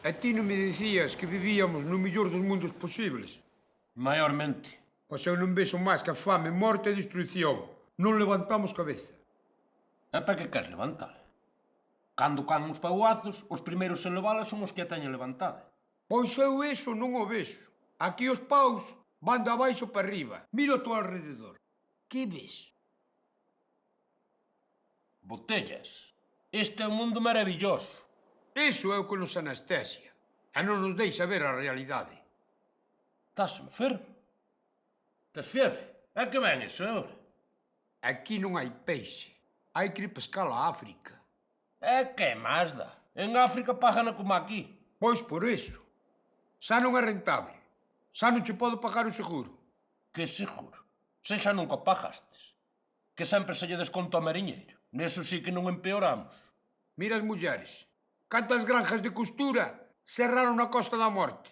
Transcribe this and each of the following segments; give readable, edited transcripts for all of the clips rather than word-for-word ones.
A ti non me dicías que vivíamos no mellor dos mundos posibles? Maiormente. Pois eu non vexo máis que fame, morte e destruición. Non levantamos cabeza. E para que queres levantar? Cando can os pauazos, os primeiros en levala son os que a teñen levantada. Pois eu eso non o vexo. Aquí os paus van de abaixo para arriba. Mira ao teu alrededor. Que ves? Botellas. Este é un mundo maravilloso. Iso é o que nos anestesia. E non nos deixa ver a realidade. Estás enfermo? Tes fiebre? É que ven iso agora? Aquí non hai peixe. Hai que ir pescar a África. É que máis dá? En África págana como aquí. Pois por iso. Xa non é rentable. Xa non che podo pagar o seguro. Que seguro? Se xa nunca pagastes. Que sempre se lle desconto ao mariñeiro. Neso sí que non empeoramos. Mira as mulleres. Cantas granjas de costura cerraron na Costa da Morte?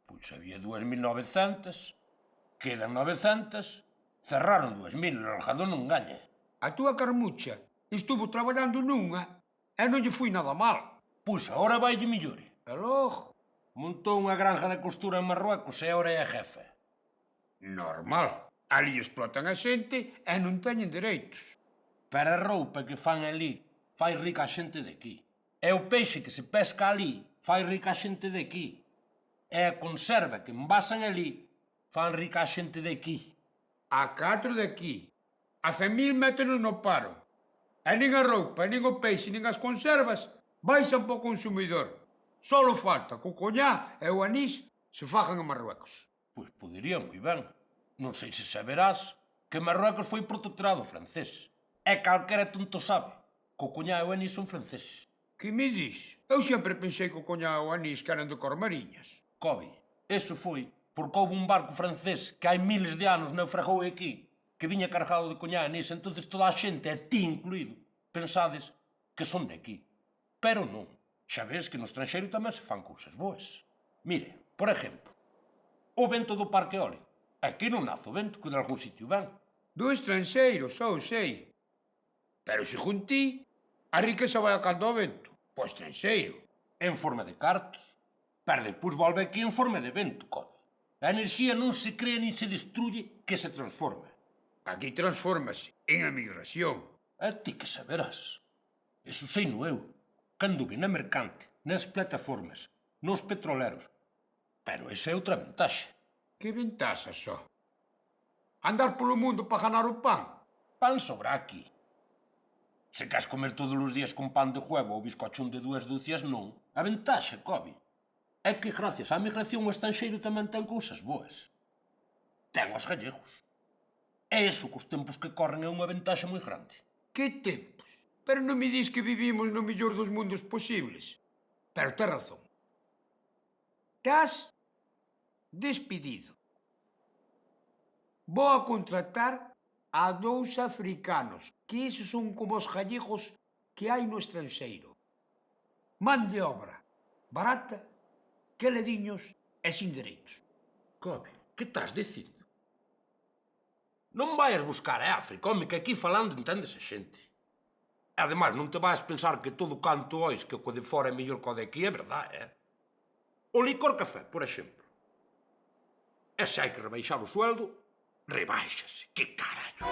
Pois había 2.900, quedan 900, cerraron 2.000, o algado non gaña. A túa carmucha estuvo traballando nunha e non lle foi nada mal. Pois agora vaille millore. E logo? Montou unha granja de costura en Marruecos e agora é a jefe. Normal. Ali explotan a xente e non teñen dereitos. Pero a roupa que fan ali fai rica a xente de aquí. E o peixe que se pesca ali fai rica a xente de aquí. E a conserva que envasan ali fan rica a xente de aquí. A 4 de aquí. A 100.000 métonos no paro. E nin a roupa, nin o peixe, nin as conservas baixan para o consumidor. Solo falta que o coñá e o anís se fajan en Marruecos. Pois podería moi ben. Non sei se saberás que Marruecos foi protectorado francés. E calquera tonto sabe que o coñá e o anís son franceses. Que me dis? Eu sempre pensei que o coñá e o anís que eran de Cormariñas. Cobi, eso foi porque houve un barco francés que hai miles de anos naufragou aquí, que viña cargado de coñá e anís, entonces toda a xente, e ti incluído, pensades que son de aquí. Pero non. Xa ves que no estranxeiro tamén se fan cousas boas. Mire, por exemplo, o vento do parque eólico. Aquí non nace o vento, que de algún sitio ven. Do estranxeiro, só o sei. Pero, según ti, a riqueza vai a cando ao vento. Po estranxeiro. En forma de cartos. Pero depois volve aquí en forma de vento, Cobi. A enerxía non se crea nin se destruye, que se transforma. Aquí transfórmase en emigración. A ti que saberás. Eso sei no eu. Cando vi na mercante, nas plataformas, nos petroleros. Pero esa é outra ventaxa. Que ventaxa só? Andar polo mundo para ganar o pan? Pan sobra aquí. Se queres comer todos os días con pan de huevo ou bizcochón de 2 dúcias, non. A ventaxa, Cobi, é que gracias á migración o estranxeiro tamén ten cousas boas. Ten os gallegos. E iso cos tempos que corren é unha ventaxa moi grande. Que tempos? Pero non me dis que vivimos no mellor dos mundos posibles. Pero tes razón. Estás despedido. Vou a contratar a 2 africanos, que esos son como os gallegos que hai no estranxeiro. Man de obra, barata, quelediños e sin dereitos. Cobi, que estás dicindo? Non vayas buscar a África, home, que aquí falando entendes a xente. E ademais non te vais pensar que todo canto ois que o de fora é mellor que o de aquí, é verdade, O licor café, por exemplo. E se hai que rebaixar o sueldo, rebáixase. Que carallo!